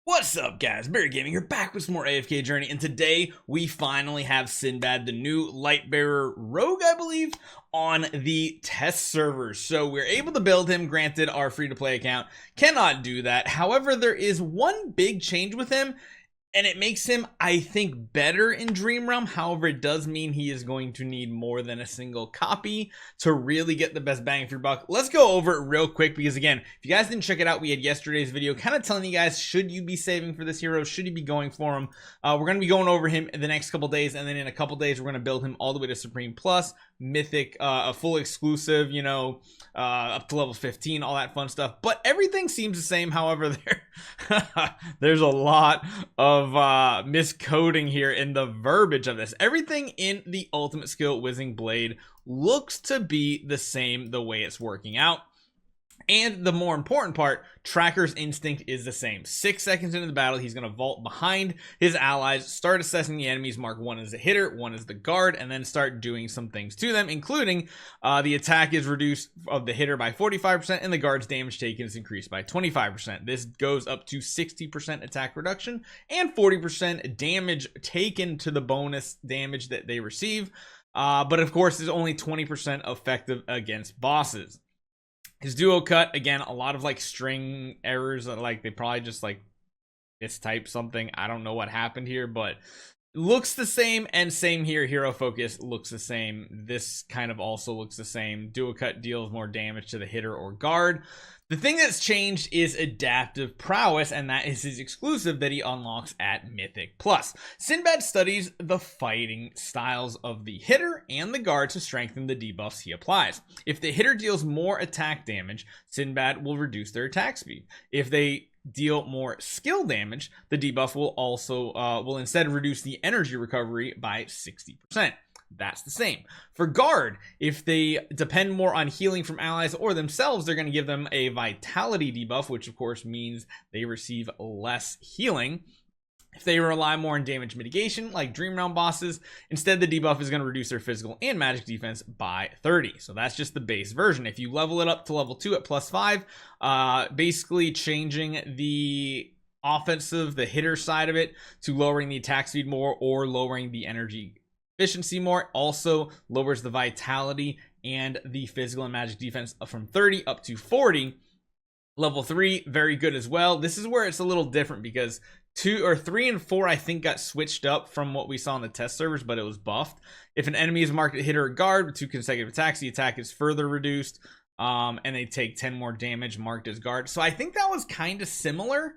What's up, guys? Barry Gaming here, back with some more AFK Journey, and today we finally have Sinbad, the new Lightbearer Rogue, I believe, on the test servers. So we're able to build him. Granted, our free-to-play account cannot do that. However, there is one big change with him, and it makes him, I think, better in Dream Realm. However, it does mean he is going to need more than a single copy to really get the best bang for your buck. Let's go over it real quick because, again, if you guys didn't check it out, we had yesterday's video kind of telling you guys, should you be saving for this hero? Should you be going for him? We're going to be going over him in the next couple days, and then in a couple days, we're going to build him all the way to Supreme Plus, Mythic, a full exclusive, you know, up to level 15, all that fun stuff. But everything seems the same. However, there's a lot of miscoding here in the verbiage of this. Everything in the ultimate skill Whizzing Blade looks to be the same the way it's working out. And the more important part, Tracker's instinct is the same. 6 seconds into the battle, he's going to vault behind his allies, start assessing the enemies, mark one as the hitter, one as the guard, and then start doing some things to them, including the attack is reduced of the hitter by 45%, and the guard's damage taken is increased by 25%. This goes up to 60% attack reduction and 40% damage taken to the bonus damage that they receive. But of course, is only 20% effective against bosses. His duo cut, again, a lot of like string errors, like they probably just like mistyped something. I don't know what happened here, but looks the same. And same here, hero focus looks the same. This kind of also looks the same. Duo cut deals more damage to the hitter or guard. The thing that's changed is adaptive prowess, and that is his exclusive that he unlocks at Mythic Plus. Sinbad studies the fighting styles of the hitter and the guard to strengthen the debuffs he applies. If the hitter deals more attack damage, Sinbad will reduce their attack speed. If they deal more skill damage, the debuff will also will instead reduce the energy recovery by 60%. That's the same for guard. If they depend more on healing from allies or themselves, they're going to give them a vitality debuff, which of course means they receive less healing. If they rely more on damage mitigation like Dream Realm bosses, instead the debuff is going to reduce their physical and magic defense by 30. So that's just the base version. If you level it up to level 2 at +5, basically changing the offensive, the hitter side of it, to lowering the attack speed more or lowering the energy efficiency more, also lowers the vitality and the physical and magic defense from 30 up to 40. Level 3, very good as well. This is where it's a little different because 2 or 3 and 4 I think got switched up from what we saw in the test servers, but it was buffed. If an enemy is marked a hitter or guard with 2 consecutive attacks, the attack is further reduced, and they take 10 more damage marked as guard. So I think that was kind of similar.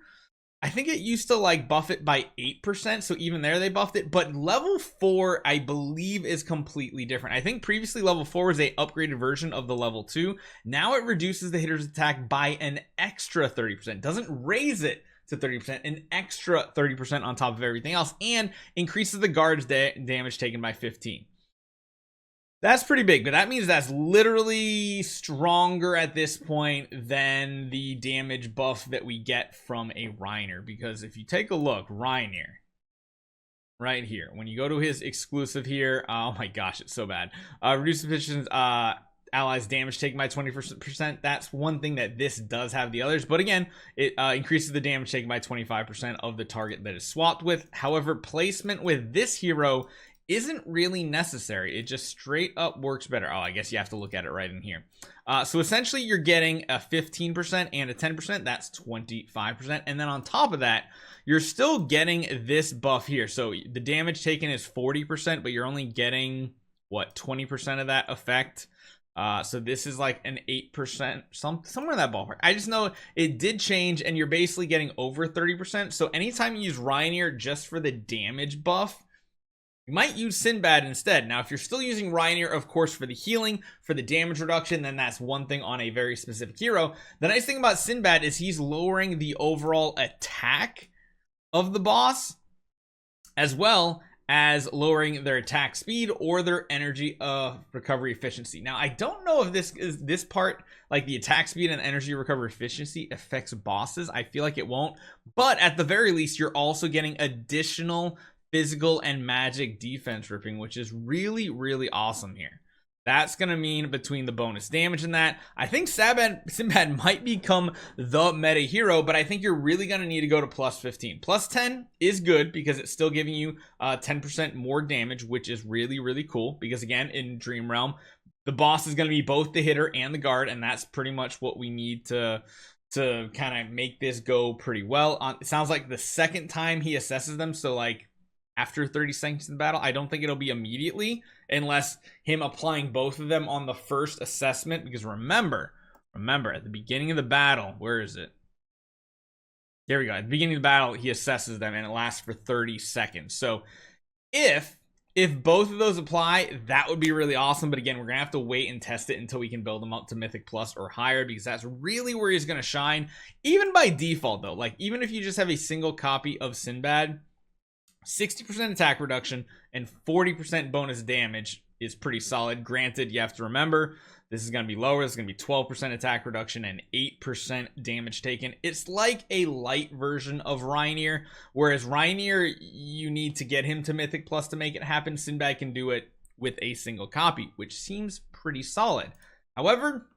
I think it used to like buff it by 8%, so even there they buffed it. But level 4, I believe, is completely different. I think previously level 4 was a upgraded version of the level 2. Now it reduces the hitter's attack by an extra 30%. Doesn't raise it to 30%, an extra 30% on top of everything else, and increases the guard's damage taken by 15. That's pretty big, but that means that's literally stronger at this point than the damage buff that we get from a Reinier. Because if you take a look, Reinier, right here, when you go to his exclusive here, oh my gosh, it's so bad. Reduce efficient allies damage taken by 20%. That's one thing that this does have the others. But again, it increases the damage taken by 25% of the target that is swapped with. However, placement with this hero isn't really necessary. It just straight up works better. Oh, I guess you have to look at it right in here. So essentially you're getting a 15% and a 10%. That's 25%. And then on top of that, you're still getting this buff here. So the damage taken is 40%, but you're only getting what, 20% of that effect. So this is like an 8%, somewhere in that ballpark. I just know it did change, and you're basically getting over 30%. So anytime you use Reinier just for the damage buff, you might use Sinbad instead. Now, if you're still using Reinier, of course, for the healing, for the damage reduction, then that's one thing on a very specific hero. The nice thing about Sinbad is he's lowering the overall attack of the boss, as well as lowering their attack speed or their energy recovery efficiency. Now, I don't know if this part, like the attack speed and energy recovery efficiency, affects bosses. I feel like it won't, but at the very least, you're also getting additional physical and magic defense ripping, which is really, really awesome here. That's going to mean between the bonus damage and that, I think Sinbad might become the meta hero, but I think you're really going to need to go to plus 15. Plus 10 is good because it's still giving you 10% more damage, which is really, really cool. Because again, in Dream Realm, the boss is going to be both the hitter and the guard, and that's pretty much what we need to kind of make this go pretty well. It sounds like the second time he assesses them, so like after 30 seconds in the battle, I don't think it'll be immediately unless him applying both of them on the first assessment. Because remember at the beginning of the battle, where is it? There we go. At the beginning of the battle, he assesses them and it lasts for 30 seconds. So if both of those apply, that would be really awesome. But again, we're gonna have to wait and test it until we can build him up to Mythic Plus or higher, because that's really where he's gonna shine. Even by default though, like even if you just have a single copy of Sinbad, 60% attack reduction and 40% bonus damage is pretty solid. Granted, you have to remember this is going to be lower. This is going to be 12% attack reduction and 8% damage taken. It's like a light version of Reinier, whereas Reinier, you need to get him to Mythic Plus to make it happen. Sinbad can do it with a single copy, which seems pretty solid. However,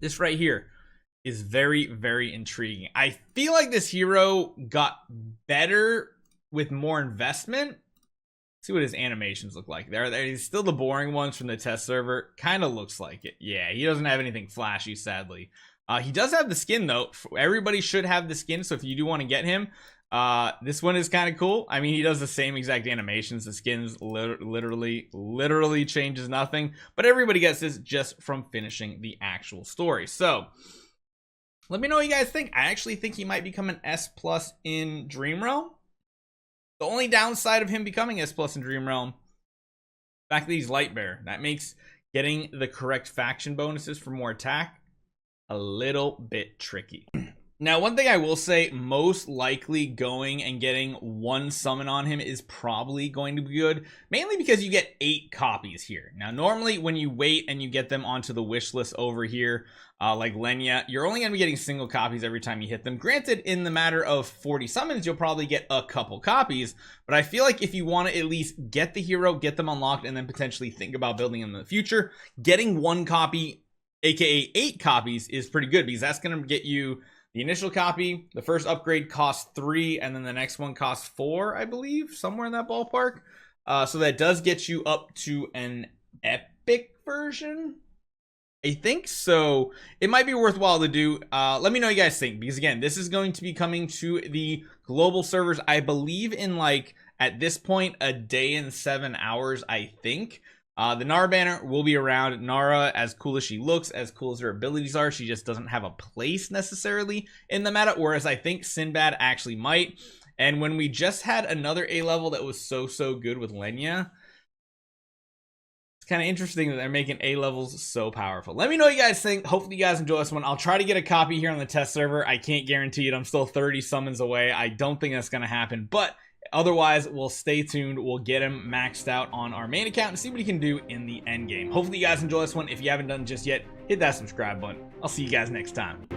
this right here is very, very intriguing. I feel like this hero got better with more investment. See what his animations look like. He's still the boring ones from the test server. Kind of looks like it. Yeah, he doesn't have anything flashy, sadly. He does have the skin though. Everybody should have the skin, so if you do want to get him, this one is kind of cool. I mean, he does the same exact animations. The skins literally changes nothing, but everybody gets this just from finishing the actual story. So let me know what you guys think. I actually think he might become an S+ in Dream Realm. The only downside of him becoming S+ in Dream Realm, the fact that he's Lightbearer, that makes getting the correct faction bonuses for more attack a little bit tricky. Now, one thing I will say, most likely going and getting one summon on him is probably going to be good, mainly because you get 8 copies here. Now, normally when you wait and you get them onto the wish list over here, like Lenya, you're only going to be getting single copies every time you hit them. Granted, in the matter of 40 summons, you'll probably get a couple copies, but I feel like if you want to at least get the hero, get them unlocked, and then potentially think about building them in the future, getting 1 copy, aka 8 copies, is pretty good, because that's going to get you the initial copy. The first upgrade costs 3, and then the next one costs 4, I believe, somewhere in that ballpark. So that does get you up to an epic version, I think. So it might be worthwhile to do. Let me know what you guys think, because again, this is going to be coming to the global servers, I believe, in like, at this point, a day and 7 hours, I think. The Nara banner will be around. Nara, as cool as she looks, as cool as her abilities are, she just doesn't have a place necessarily in the meta, whereas I think Sinbad actually might. And when we just had another A level that was so good with Lenya, it's kind of interesting that they're making A levels so powerful. Let me know what you guys think. Hopefully you guys enjoy this one. I'll try to get a copy here on the test server. I can't guarantee it. I'm still 30 summons away. I don't think that's going to happen, but otherwise, we'll stay tuned. We'll get him maxed out on our main account and see what he can do in the end game. Hopefully you guys enjoy this one. If you haven't done just yet, hit that subscribe button. I'll see you guys next time.